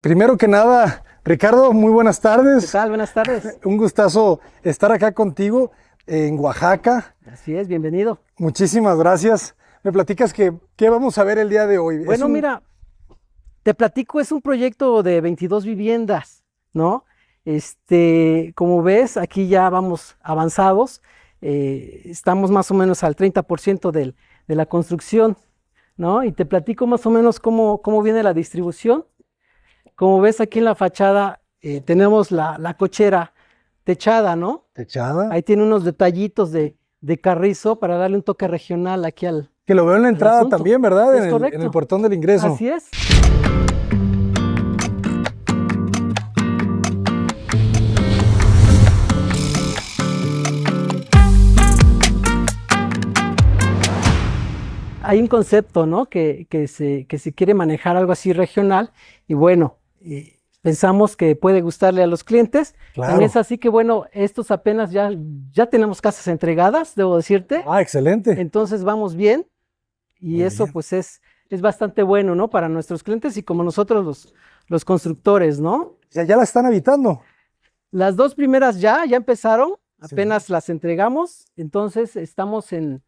Primero que nada, Ricardo, muy buenas tardes. ¿Qué tal? Buenas tardes. Un gustazo estar acá contigo en Oaxaca. Así es, bienvenido. Muchísimas gracias. Me platicas qué vamos a ver el día de hoy. Bueno, mira, te platico, es un proyecto de 22 viviendas, ¿no? Como ves, aquí ya vamos avanzados. Estamos más o menos al 30% de la construcción, ¿no? Y te platico más o menos cómo viene la distribución. Como ves aquí en la fachada, tenemos la cochera techada, ¿no? Techada. Ahí tiene unos detallitos de carrizo para darle un toque regional aquí al. Que lo veo en la entrada asunto. también, ¿verdad? Es correcto. En el portón del ingreso. Así es. Hay un concepto, ¿no? Que se quiere manejar algo así regional y bueno, pensamos que puede gustarle a los clientes. Claro. También es así que bueno, estos apenas ya tenemos casas entregadas, debo decirte. Ah, excelente. Entonces vamos bien y Muy eso bien. pues es bastante bueno, ¿no? Para nuestros clientes y como nosotros los constructores, ¿no? Ya la están habitando. Las dos primeras ya empezaron, Sí. apenas las entregamos, entonces estamos en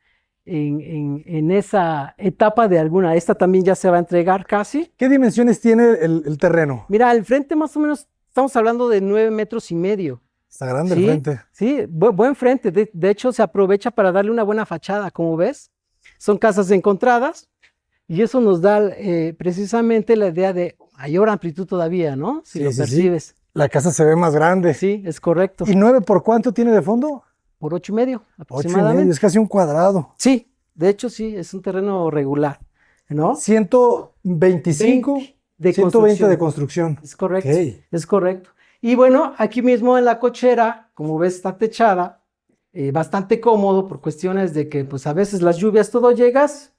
esa etapa de alguna. Esta también ya se va a entregar casi. ¿Qué dimensiones tiene el terreno? Mira, al frente más o menos estamos hablando de 9,5 metros. Está grande el Sí, frente. sí, buen frente. De hecho, se aprovecha para darle una buena fachada, como ves. Son casas encontradas y eso nos da precisamente la idea de mayor amplitud todavía, ¿no? Si Sí, lo sí, sí. percibes. La casa se ve más grande. Sí, es correcto. ¿Y 9 por cuánto tiene de fondo? Por 8,5 8,5, aproximadamente. es casi un cuadrado. Sí, de hecho sí, es un terreno regular, ¿no? 125, 20 de 120 de construcción. construcción. Es correcto, Ok. es correcto. Y bueno, aquí mismo en la cochera, como ves, está techada, bastante cómodo por cuestiones de que pues a veces las lluvias todo llegas,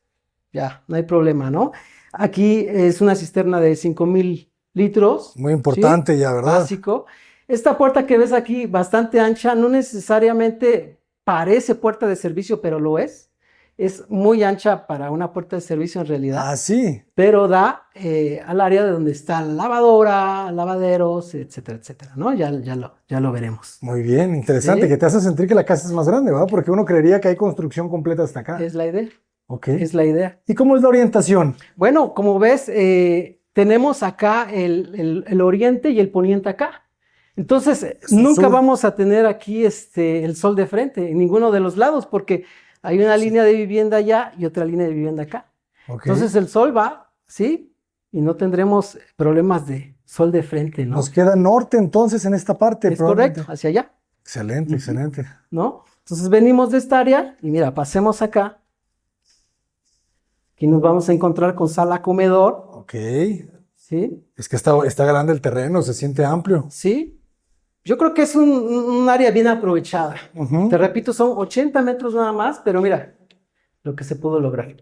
ya, no hay problema, ¿no? Aquí es una cisterna de 5,000 litros. Muy importante ¿sí? ya, ¿verdad? Básico. Esta puerta que ves aquí, bastante ancha, no necesariamente parece puerta de servicio, pero lo es. Es muy ancha para una puerta de servicio en realidad. Ah, sí. Pero da al área de donde está la lavadora, lavaderos, etcétera, etcétera, ¿no? Ya lo veremos. Muy bien, interesante, Sí. que te hace sentir que la casa es más grande, ¿verdad? Porque uno creería que hay construcción completa hasta acá. Es la idea, Ok. es la idea. ¿Y cómo es la orientación? Bueno, como ves, tenemos acá el oriente y el poniente acá. Entonces, Es un nunca sur. vamos a tener aquí el sol de frente en ninguno de los lados porque hay una línea de vivienda allá y otra línea de vivienda acá. Ok. Entonces el sol va, ¿sí? Y no tendremos problemas de sol de frente, ¿no? Nos queda norte entonces en esta parte. Es probablemente. correcto, hacia allá, Excelente, excelente. ¿no? Entonces venimos de esta área y mira, pasemos acá. Aquí nos vamos a encontrar con sala comedor, Ok. ¿sí? Es que está grande el terreno, se siente amplio. ¿Sí? Yo creo que es un área bien aprovechada. Ujú. Te repito, son 80 metros nada más, pero mira lo que se pudo lograr,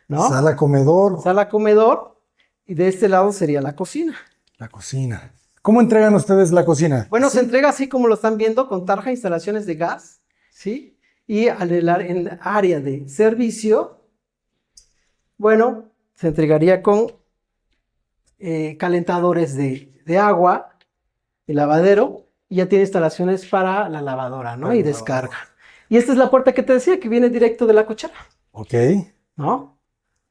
¿no? Sala, comedor, Sala comedor y de este lado sería la cocina. la cocina. ¿Cómo entregan ustedes la cocina? Bueno, Sí. se entrega así como lo están viendo, con tarja, instalaciones de gas, ¿sí? Y en área de servicio, bueno, se entregaría con calentadores de agua, el lavadero, y ya tiene instalaciones para la lavadora, ¿no? Para Y la descarga. Y esta es la puerta que te decía, que viene directo de la cochera, Ok. ¿no?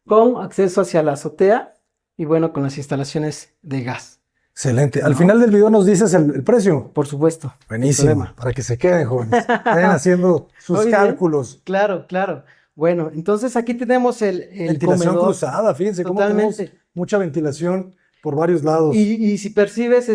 Con acceso hacia la azotea y bueno, con las instalaciones de gas, Excelente. Al ¿no? final del video nos dices el precio. por supuesto. sin Buenísimo. problema. Para que se queden, jóvenes. Vayan haciendo sus Muy bien. cálculos. Claro, claro. Bueno, entonces aquí tenemos el Ventilación comedor. cruzada, fíjense cómo tenemos Totalmente. mucha ventilación por varios lados. Y si percibes,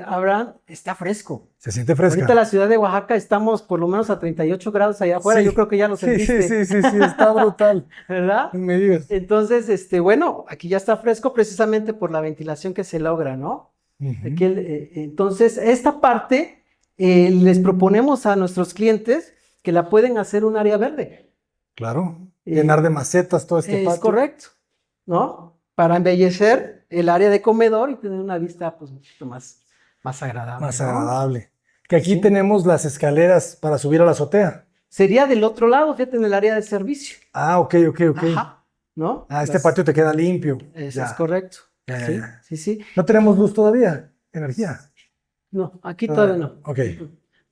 Abraham, está fresco. Se siente fresca. Ahorita la ciudad de Oaxaca estamos por lo menos a 38 grados allá afuera. Sí. Yo creo que ya lo Sí, sentiste, sí, está brutal. ¿verdad? No me digas. Entonces, bueno, aquí ya está fresco precisamente por la ventilación que se logra, ¿no? Ujú. Aquí entonces, esta parte les proponemos a nuestros clientes que la pueden hacer un área verde. Claro. Llenar de macetas todo este Es patio. correcto, ¿no? Para embellecer el área de comedor y tener una vista pues un poquito más agradable. Más ¿no? agradable. Que aquí Sí. tenemos las escaleras para subir a la azotea. Sería del otro lado, fíjate, en el área de servicio. Ah, ok. Ajá, ¿no? Ah, este patio te queda limpio. Es Ya. correcto. Sí, sí, sí. No tenemos luz todavía, energía. No, aquí todavía no. Ok.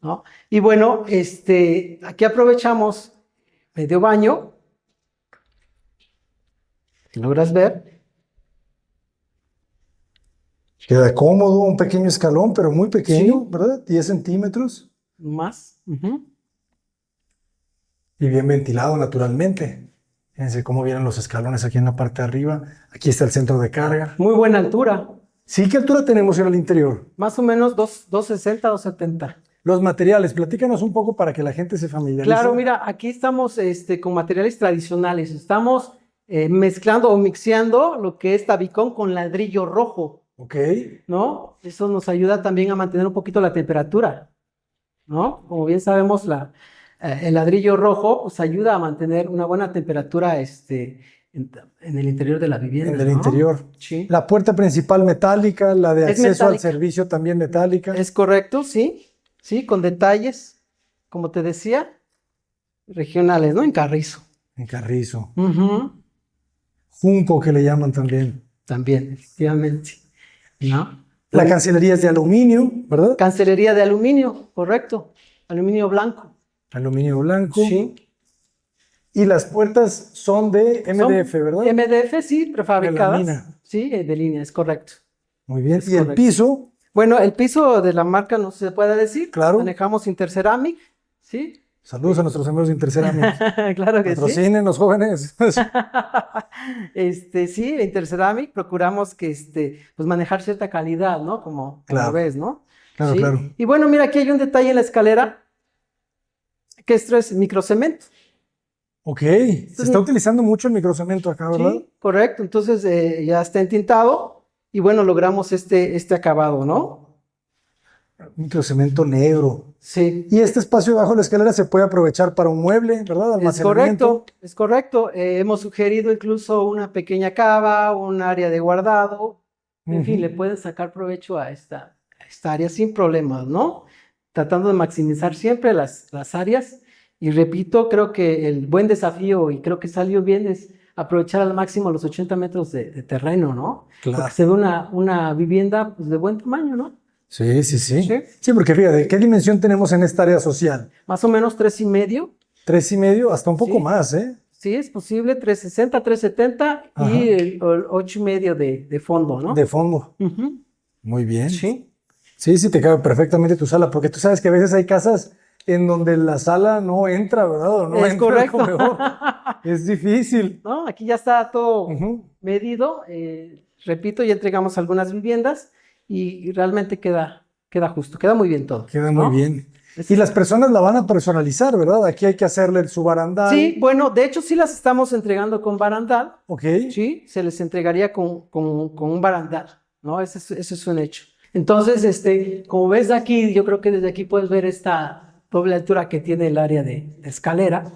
¿No? Y bueno, aquí aprovechamos medio baño. Si logras ver. Queda cómodo, un pequeño escalón, pero muy pequeño, Sí. ¿verdad? 10 centímetros. Más. Y bien ventilado naturalmente. Fíjense cómo vienen los escalones aquí en la parte de arriba. Aquí está el centro de carga. Muy buena altura. Sí, ¿qué altura tenemos en el interior? Más o menos 260, 270. Los materiales, platícanos un poco para que la gente se familiarice. Claro, mira, aquí estamos con materiales tradicionales. Estamos mezclando o mixeando lo que es tabicón con ladrillo rojo, Ok. ¿no? Eso nos ayuda también a mantener un poquito la temperatura, ¿no? Como bien sabemos, el ladrillo rojo pues, ayuda a mantener una buena temperatura en el interior de la vivienda. En el ¿no? interior. Sí. La puerta principal metálica, la de Es acceso al metálica. servicio también metálica. Es correcto, sí. Sí, con detalles, como te decía, regionales, ¿no? En carrizo. En carrizo. Ujú. Junco que le llaman también. También, efectivamente. ¿No? La cancelería es de aluminio, ¿verdad? Cancelería de aluminio, correcto. Aluminio blanco. Aluminio blanco. Sí. Y las puertas son de MDF, ¿verdad? MDF, sí, prefabricadas. De lámina. Sí, de línea, es correcto. Muy bien. Es Y el correcto. piso, Bueno, el piso de la marca no se puede decir. Claro. Manejamos Interceramic, ¿sí? saludos a nuestros amigos de Interceramic. Claro que sí. Patrocinen los jóvenes. Sí, de Interceramic procuramos que pues manejar cierta calidad, ¿no? Como Claro. ves, ¿no? Claro, Sí. claro. Y bueno, mira, aquí hay un detalle en la escalera, que esto es microcemento. Ok. Se está utilizando mucho el microcemento acá, ¿verdad? Sí, correcto. Entonces ya está entintado y bueno, logramos este acabado, ¿no? Microcemento negro. Sí. Y este espacio debajo de la escalera se puede aprovechar para un mueble, ¿verdad? Es correcto, es correcto. Hemos sugerido incluso una pequeña cava, un área de guardado. En fin, le pueden sacar provecho a esta área sin problemas, ¿no? Tratando de maximizar siempre las áreas. Y repito, creo que el buen desafío, y creo que salió bien, es aprovechar al máximo los 80 metros de terreno, ¿no? Claro. Porque se ve una vivienda pues, de buen tamaño, ¿no? Sí, sí, sí. Sí. Sí, porque fíjate, ¿qué dimensión tenemos en esta área social? Más o menos 3,5. 3,5, hasta un poco Sí. más, ¿eh? Sí, es posible, 360, 370 Ajá. y el 8,5 de fondo, ¿no? De fondo. Ujú. Muy bien. Sí, Sí, sí, te cabe perfectamente tu sala, porque tú sabes que a veces hay casas en donde la sala no entra, ¿verdad? O no es entra correcto. el comedor. Es difícil. No, aquí ya está todo Ujú. medido. Repito, ya entregamos algunas viviendas y realmente queda justo, queda muy bien todo. Queda ¿no? muy bien. Es- Y las personas la van a personalizar, ¿verdad? Aquí hay que hacerle su barandal. Sí, bueno, de hecho sí las estamos entregando con barandal. Ok. Sí, se les entregaría con un barandal, ¿no? Ese es un hecho. Entonces, como ves de aquí, yo creo que desde aquí puedes ver esta doble altura que tiene el área de escalera.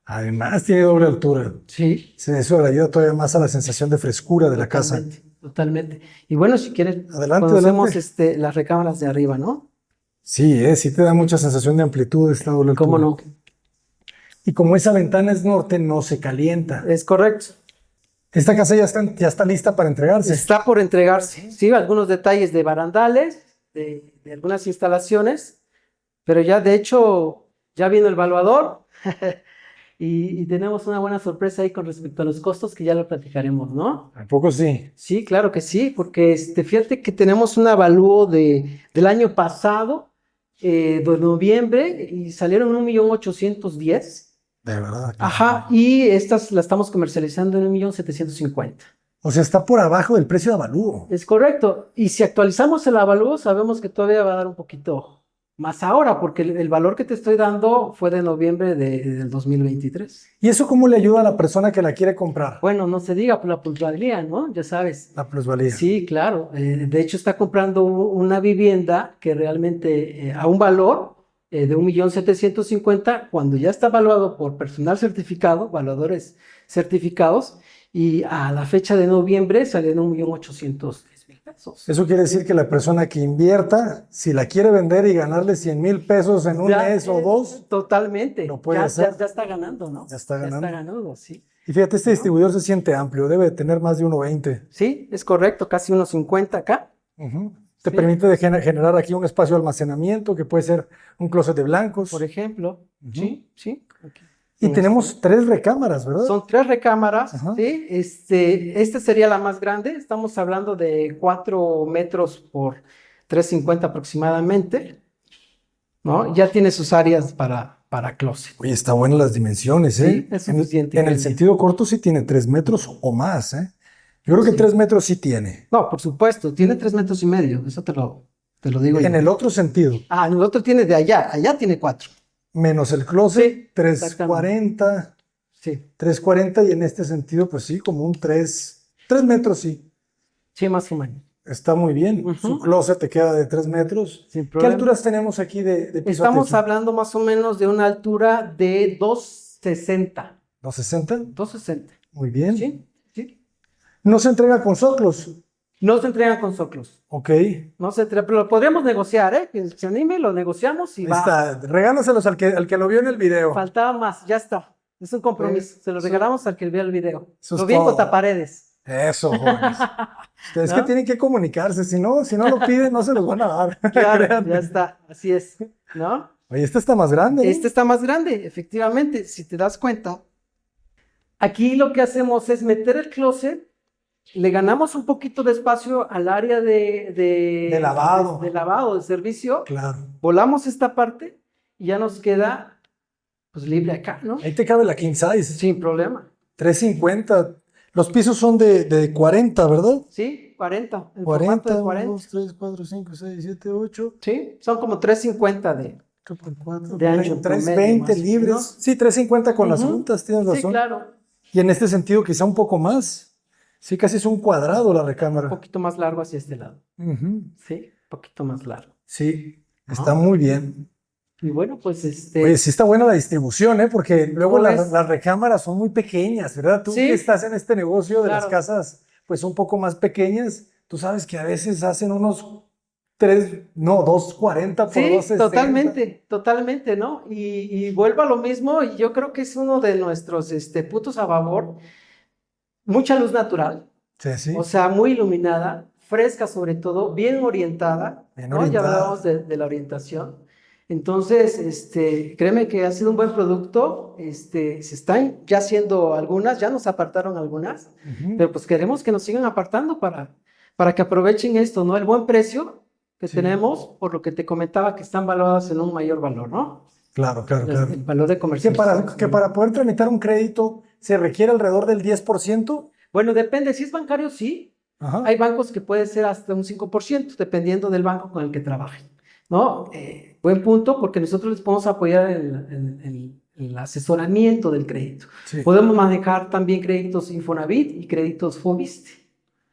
Además tiene doble altura. Sí. Sí, eso le ayuda todavía más a la sensación de frescura de la casa. Totalmente, totalmente. Y bueno, si quieres, Adelante, conocemos adelante. las recámaras de arriba, ¿no? Sí, sí te da mucha sensación de amplitud esta doble altura. ¿Cómo no? Y como esa ventana es norte, no se calienta. Es correcto. Esta casa ya está lista para entregarse. Está por entregarse. Sí, algunos detalles de barandales, de algunas instalaciones, pero ya de hecho, ya vino el evaluador y tenemos una buena sorpresa ahí con respecto a los costos que ya lo platicaremos, ¿no? Tampoco sí. Sí, claro que sí, porque fíjate que tenemos un avalúo del año pasado, de noviembre, y salieron 1,810,000. De verdad. Ajá, y estas las estamos comercializando en 1,750,000. O sea, está por abajo del precio de avalúo. Es correcto. Y si actualizamos el avalúo, sabemos que todavía va a dar un poquito más ahora, porque el valor que te estoy dando fue de noviembre del 2023. ¿Y eso cómo le ayuda a la persona que la quiere comprar? Bueno, no se diga por la plusvalía, ¿no? Ya sabes. La plusvalía. Sí, claro. De hecho, está comprando una vivienda que realmente a un valor de 1,750,000, cuando ya está evaluado por personal certificado, evaluadores certificados, y a la fecha de noviembre salieron 1,810,000 pesos. Eso quiere decir que la persona que invierta, si la quiere vender y ganarle 100,000 pesos en un mes o dos, Totalmente. lo puede Ya, hacer. ya está ganando, ¿no? Ya está ganando. Ya está ganando, sí. Y fíjate, este ¿No? distribuidor se siente amplio, debe de tener más de 1,20. Sí, es correcto, casi unos 50 acá. Te Sí. permite generar aquí un espacio de almacenamiento que puede ser un closet de blancos. Por ejemplo. Sí, sí. Aquí. Y tenemos 3 recámaras, ¿verdad? Son 3 recámaras, Ajá. ¿sí? Esta sería la más grande. Estamos hablando de 4 metros por 3,50 aproximadamente, ¿no? Ya tiene sus áreas para closet. Oye, está buenas las dimensiones, ¿eh? Sí, es suficiente. En el sentido corto sí tiene 3 metros o más, ¿eh? Yo creo que Sí. 3 metros sí tiene. No, por supuesto, tiene 3,5 metros, eso te lo digo En yo. el otro sentido, Ah, el otro tiene de allá tiene 4. menos el closet, Sí, 3,40, Sí, 3,40 y en este sentido, pues sí, como un 3 metros sí. sí, más o menos. Está muy bien. Ujú. Su closet te queda de 3 metros. Sin ¿Qué problema. alturas tenemos aquí de piso a Estamos techo? hablando más o menos de una altura de 2,60. ¿260? 2,60. Muy bien. Sí, sí. No se entrega con soclos. No se entregan con soclos. Ok. No se entrega, pero lo podríamos negociar, ¿eh? Que se anime, lo negociamos y Ahí va. está. Regálaselos al que lo vio en el video. Faltaba más, ya está. Es un compromiso. Se lo regalamos al que vea el video. Eso es Lo bien todo. Contaparedes. Eso, jóvenes. Ustedes que ¿No? tienen que comunicarse. Si no lo piden, no se los van a dar. Claro, Créanme. ya está. Así es. ¿No? Oye, este está más grande, ¿no? Este está más grande, efectivamente. Si te das cuenta, aquí lo que hacemos es meter el closet, le ganamos un poquito de espacio al área De lavado. de lavado, de servicio, Claro. volamos esta parte y ya nos queda pues libre acá, ¿no? Ahí te cabe la king size. Sin problema. 350. Los pisos son de 40, ¿verdad? Sí, 40. En 40, formato de 1, 40. 2, 3, 4, 5, 6, 7, 8. Sí, son como 3,50 de. 8 por 4. De ancho promedio, 320 más o libres. menos. Sí, 350 con las Ujú. juntas, tienes Sí, razón. claro. Y en este sentido, quizá un poco más. Sí, casi es un cuadrado la Un recámara. poquito más largo hacia este lado. Ujú. Sí, un poquito más largo. Sí, Ah. está muy bien. Y bueno, pues Oye, sí está buena la distribución, ¿eh? Porque luego ¿Cómo ves? las recámaras son muy pequeñas, ¿verdad? Tú Sí. que estás en este negocio de las Claro. casas, pues un poco más pequeñas, tú sabes que a veces hacen unos 240 por Sí, 260. totalmente, ¿no? Y vuelvo a lo mismo, y yo creo que es uno de nuestros puntos a favor. Mucha luz natural, Sí, sí. o sea, muy iluminada, fresca sobre todo, bien orientada, Bien ¿no? Ya orientada. hablábamos de la orientación. Entonces, créeme que ha sido un buen producto, se están ya haciendo algunas, ya nos apartaron algunas, Ujú. pero pues queremos que nos sigan apartando para que aprovechen esto, ¿no? El buen precio que Sí. tenemos, por lo que te comentaba, que están valoradas en un mayor valor, ¿no? Claro, claro, claro. El valor de Que comercialización. que para poder tramitar un crédito se requiere alrededor del 10%. Bueno, depende, si es bancario, sí. Ajá. Hay bancos que puede ser hasta un 5%, dependiendo del banco con el que trabajen, ¿no? Buen punto, porque nosotros les podemos apoyar en el asesoramiento del crédito. Sí. Podemos manejar también créditos Infonavit y créditos Fobiste,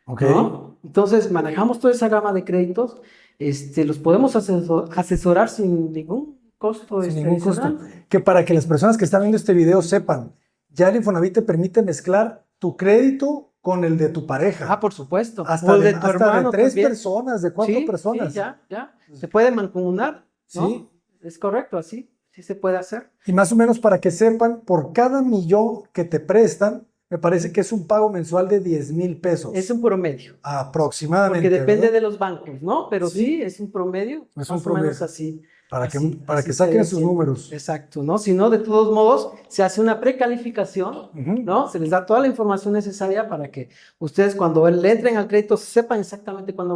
Ok. ¿no? Entonces, manejamos toda esa gama de créditos, los podemos asesorar sin ningún costo Sin ningún costo. adicional. Que para que las personas que están viendo este video sepan, ya el Infonavit te permite mezclar tu crédito con el de tu pareja. Ah, por supuesto. Hasta O de, de tu hasta hermano de 3 también. personas, de 4 Sí, personas. sí, ya. Se puede mancomunar, ¿no? Sí. Es correcto, así, sí se puede hacer. Y más o menos para que sepan, por cada millón que te prestan, me parece que es un pago mensual de 10,000 pesos. Es un promedio, Aproximadamente. porque depende ¿verdad? de los bancos, ¿no? Pero Sí. sí, es un promedio, Es más un o promedio. menos así. Para Así- que así saquen se sus siente. números. Exacto, ¿no? Si no, de todos modos, se hace una precalificación, Ujú. ¿no? Se les da toda la información necesaria para que ustedes cuando le entren al crédito sepan exactamente cuánto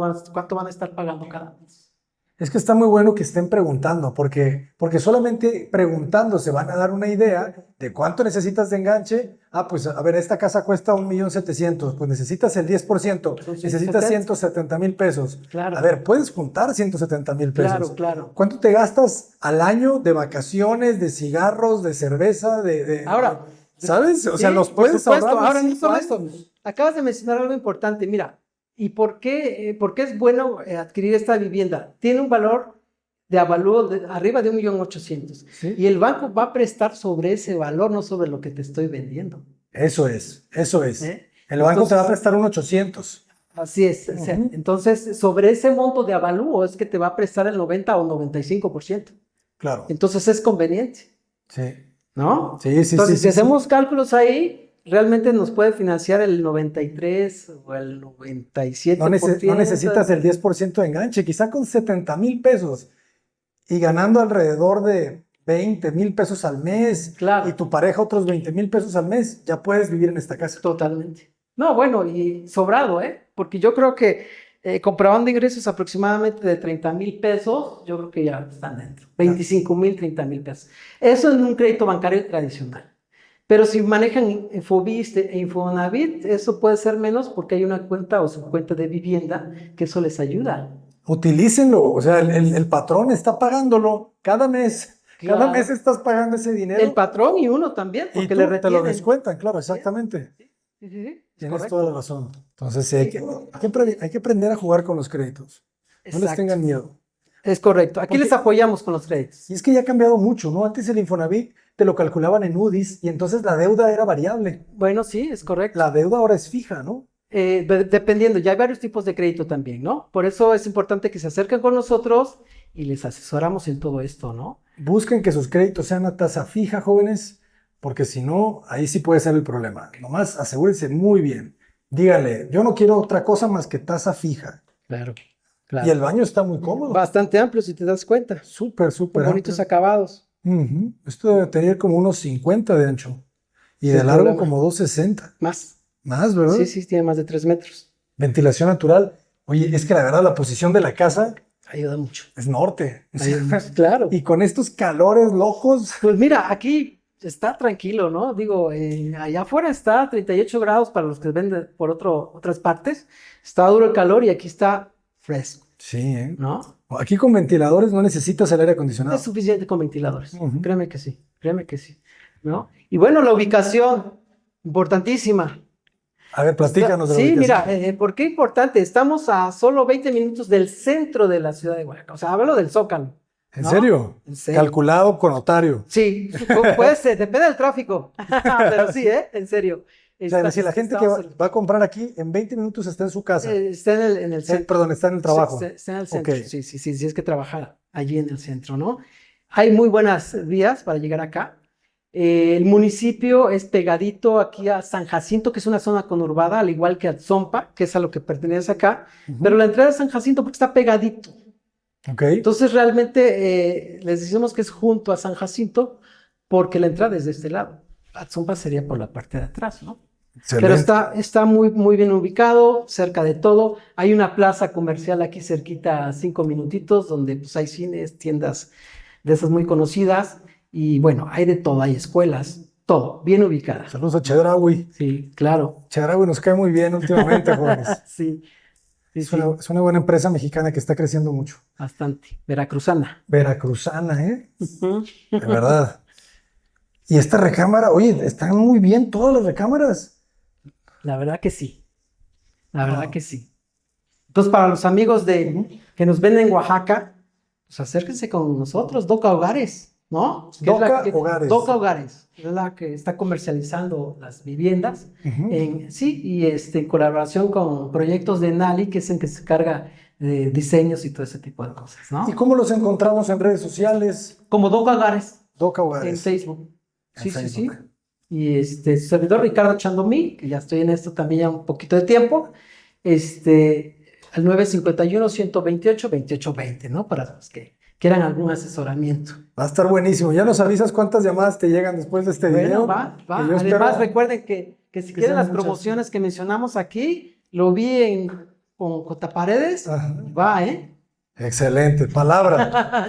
van a estar pagando cada mes. Es que está muy bueno que estén preguntando, porque solamente preguntando se van a dar una idea de cuánto necesitas de enganche. Ah, pues a ver, esta casa cuesta 1,700,000, pues necesitas el 10%, Son necesitas 170. 170,000 pesos. Claro. A ver, puedes juntar 170,000 pesos. Claro, claro. ¿Cuánto te gastas al año de vacaciones, de cigarros, de cerveza, Ahora, ¿sabes? O sea, sí, los por puedes supuesto. ahorrar. Ahora, no en solo 5 eso. años. Acabas de mencionar algo importante. Mira, ¿y por qué es bueno adquirir esta vivienda? Tiene un valor de avalúo arriba de 1,800,000. Sí. Y el banco va a prestar sobre ese valor, no sobre lo que te estoy vendiendo. Eso es. ¿Eh? El banco te va a Entonces- prestar un 800. Así es. O sea, entonces, sobre ese monto de avalúo es que te va a prestar el 90 o 95%. Claro. Entonces es conveniente, Sí. ¿no? Sí. Entonces, Sí, si hacemos cálculos ahí, realmente nos puede financiar el 93 o el 97%. No necesitas el 10% de enganche, quizá con 70,000 pesos y ganando alrededor de 20,000 pesos al mes, Claro. y tu pareja otros 20,000 pesos al mes, ya puedes vivir en esta casa. Totalmente. No, bueno, y sobrado, porque yo creo que comprobando ingresos aproximadamente de 30,000 pesos, yo creo que ya están dentro. 25,000, 30,000 pesos. Eso en un crédito bancario tradicional. Pero si manejan Infoviste e Infonavit, eso puede ser menos porque hay una cuenta o subcuenta de vivienda que eso les ayuda. Utilícenlo, o sea, el patrón está pagándolo cada mes. Claro. Cada mes estás pagando ese dinero. El patrón y uno también, Y porque tú le te retienen. lo descuentan, claro, exactamente. Sí, Tienes correcto. toda la razón. Entonces sí, hay que aprender a jugar con los créditos. No les Exacto. tengan miedo. Es correcto. Aquí Porque- les apoyamos con los créditos. Y es que ya ha cambiado mucho, ¿no? Antes el Infonavit te lo calculaban en UDIs y entonces la deuda era variable. Bueno, sí, es correcto. La deuda ahora es fija, ¿no? Dependiendo, ya hay varios tipos de crédito también, ¿no? Por eso es importante que se acerquen con nosotros y les asesoramos en todo esto, ¿no? Busquen que sus créditos sean a tasa fija, jóvenes, porque si no, ahí sí puede ser el problema. Nomás asegúrense muy bien. Díganle, yo no quiero otra cosa más que tasa fija. Claro, Y el baño está muy cómodo. Bastante amplio, si te das cuenta. Súper, súper Con bonitos amplio. acabados. Ujú. Esto debe tener como unos 50 de ancho. Y Sin de largo problema. como 260. Más. Más, ¿verdad? Sí, tiene más de 3 metros. Ventilación natural. Oye, es que la verdad la posición de la casa Ayuda mucho. es norte. Ayuda mucho. Claro. Y con estos calores locos. Pues mira, aquí está tranquilo, ¿no? Digo, allá afuera está 38 grados para los que ven por otras partes. Está duro el calor y aquí está fresco, Sí, ¿eh? ¿no? Aquí con ventiladores no necesitas el aire acondicionado. Es suficiente con ventiladores. Ujú. Créeme que sí, ¿no? Y bueno, la ubicación, importantísima. A ver, platícanos de la Sí, ubicación. mira, ¿por qué importante? Estamos a solo 20 minutos del centro de la ciudad de Oaxaca. O sea, hablo del Zócalo. ¿En ¿no? serio? En serio. Calculado con notario. Sí, puede ser, depende del tráfico. Pero sí, en serio. O sea, si la gente que va a comprar aquí, en 20 minutos está en su casa. Está en el centro. Perdón, está en el trabajo. Está en el centro. Ok. Sí, es que trabaja allí en el centro, ¿no? Hay muy buenas vías para llegar acá. El municipio es pegadito aquí a San Jacinto, que es una zona conurbada, al igual que a Tzompa, que es a lo que pertenece acá. Pero la entrada es San Jacinto porque está pegadito. Ok. Entonces realmente les decimos que es junto a San Jacinto porque la entrada es de este lado. Atzompa sería por la parte de atrás, ¿no? Excelente. Pero está muy, muy bien ubicado, cerca de todo. Hay una plaza comercial aquí cerquita a 5 minutitos donde pues, hay cines, tiendas de esas muy conocidas y bueno, hay de todo, hay escuelas, todo, bien ubicadas. Saludos a Chedraui. Sí, claro. Chedraui nos cae muy bien últimamente, jóvenes. Sí, Es una buena empresa mexicana que está creciendo mucho. bastante. Veracruzana. Veracruzana, ¿eh? Ujú. De verdad. Y esta recámara, oye, están muy bien todas las recámaras. La verdad que sí. La verdad Wow. que sí. Entonces, para los amigos que nos ven en Oaxaca, pues acérquense con nosotros, Doca Hogares, ¿no? Que es Doca Hogares. Doca Hogares, es la que está comercializando las viviendas. Ujú. Y en colaboración con proyectos de Nali, que es el que se carga de diseños y todo ese tipo de cosas, ¿no? ¿Y cómo los encontramos en redes sociales? Como Doca Hogares Doca en Hogares. Facebook. En Sí. Facebook. Y su servidor Ricardo Chandomí, que ya estoy en esto también ya un poquito de tiempo, al 951-128-2820, ¿no? Para los que quieran algún asesoramiento. Va a estar buenísimo. Ya nos avisas cuántas llamadas te llegan después de este video. Bueno, va. Que yo espero Además, recuerden que si quieren sean las muchas. promociones que mencionamos aquí, lo vi con J. Paredes, Ajá. va, ¿eh? Excelente. Palabra.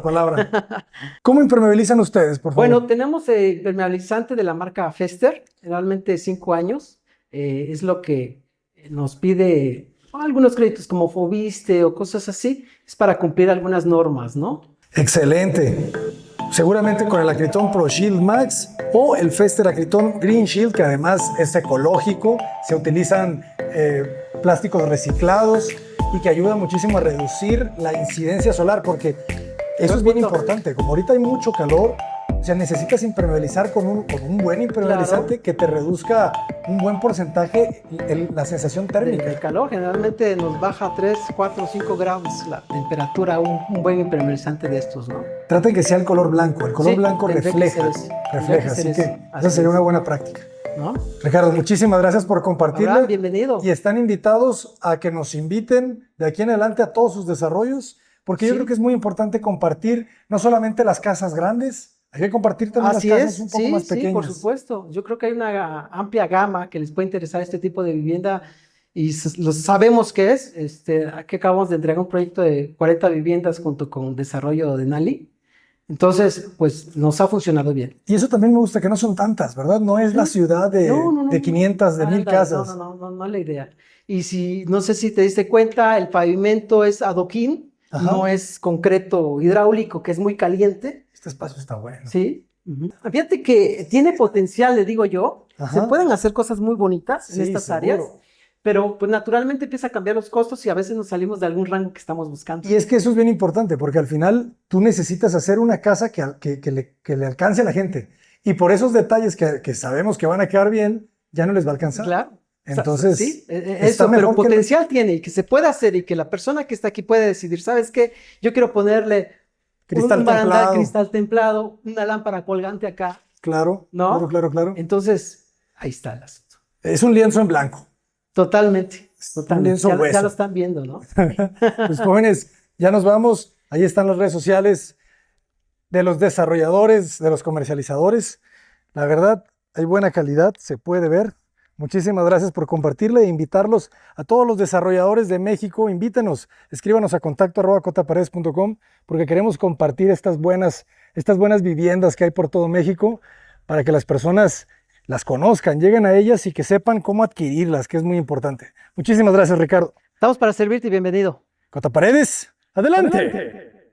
Palabra. ¿Cómo impermeabilizan ustedes, por favor? Bueno, tenemos impermeabilizante de la marca Fester, realmente 5 años, es lo que nos pide algunos créditos como Foviste o cosas así, es para cumplir algunas normas, ¿no? Excelente. Seguramente con el Acryton Pro Shield Max o el Fester Acryton Green Shield, que además es ecológico, se utilizan plásticos reciclados y que ayuda muchísimo a reducir la incidencia solar, porque eso es bien importante. Como ahorita hay mucho calor, o sea, necesitas impermeabilizar con un buen impermeabilizante que te reduzca un buen porcentaje la sensación térmica. El calor generalmente nos baja 3, 4, 5 grados la temperatura, un buen impermeabilizante de estos, ¿no? Traten que sea el color blanco. El color Sí, blanco tendría que refleja, ser ese. refleja, así que esa sería una buena práctica. ¿No? Ricardo, muchísimas gracias por compartirlo. Abraham, bienvenido. Y están invitados a que nos inviten de aquí en adelante a todos sus desarrollos, porque yo Sí. creo que es muy importante compartir no solamente las casas grandes, hay que compartir también Así las casas es, un poco sí, más sí, pequeñas. por supuesto. Yo creo que hay una amplia gama que les puede interesar este tipo de vivienda y lo sabemos que es. Aquí acabamos de entregar un proyecto de 40 viviendas junto con desarrollo de Nali. Entonces, pues nos ha funcionado bien. Y eso también me gusta, que no son tantas, ¿verdad? No es la ciudad de 500, de 1000 Ándale, casas. no es la idea. Y no sé si te diste cuenta, el pavimento es adoquín, Ajá. no es concreto hidráulico, que es muy caliente. Este espacio está bueno. Sí. Fíjate que tiene potencial, le digo yo. Ajá. Se pueden hacer cosas muy bonitas en Sí, estas seguro. áreas, pero pues naturalmente empieza a cambiar los costos y a veces nos salimos de algún rango que estamos buscando. Y es que eso es bien importante, porque al final tú necesitas hacer una casa que le alcance a la gente. Y por esos detalles que sabemos que van a quedar bien, ya no les va a alcanzar. Claro. Entonces, sí, está eso, pero mejor que potencial tiene y que se puede hacer y que la persona que está aquí puede decidir, ¿sabes qué? Yo quiero ponerle Cristal un barandal templado. cristal templado, una lámpara colgante acá, Claro, ¿no? claro. Entonces, ahí está el asunto. Es un lienzo en blanco. Totalmente. Un lienzo Ya grueso. lo están viendo, ¿no? Pues jóvenes, ya nos vamos. Ahí están las redes sociales de los desarrolladores, de los comercializadores. La verdad, hay buena calidad, se puede ver. Muchísimas gracias por compartirle e invitarlos a todos los desarrolladores de México. Invítenos, escríbanos a contacto@cotaparedes.com porque queremos compartir estas buenas viviendas que hay por todo México para que las personas las conozcan, lleguen a ellas y que sepan cómo adquirirlas, que es muy importante. Muchísimas gracias, Ricardo. Estamos para servirte y bienvenido. Cotaparedes, adelante.